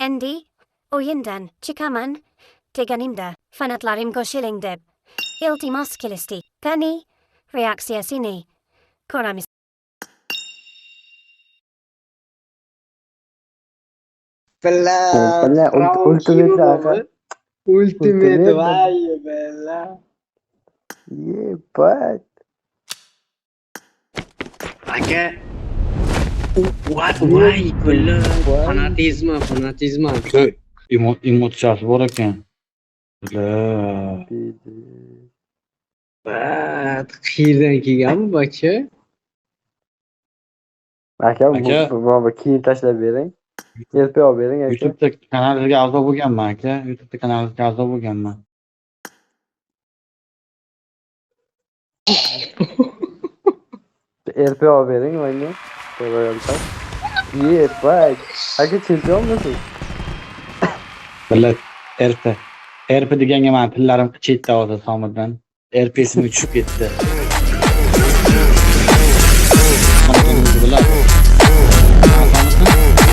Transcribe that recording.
Endi o'yindan chiqaman deganimda fanatlarim qo'shiling deb iltimos qilishdi. Qani reaksiyasini ko'ramiz. Bella, Bella, ultimate aka. Ultimate, Ultimate. vay bella. Yepat. Aka. Vay bella. Vay. Fanatizma. Emotsiyasi bor ekan. Bat, qiyerdan kelganmi bacha? Aka, Aka. bu keyin tashlab bering. Elpi olib bering aka. YouTube'da kanalingizga a'zo bo'lganman aka. YouTube'da kanalingizga a'zo bo'lganman. Elpi olib bering menga. Royaldan. Yepat. Aka, chempionmisiz? Billa RP deganga men tillarim chetda hozir Somirdan. RP ismi tushib ketdi.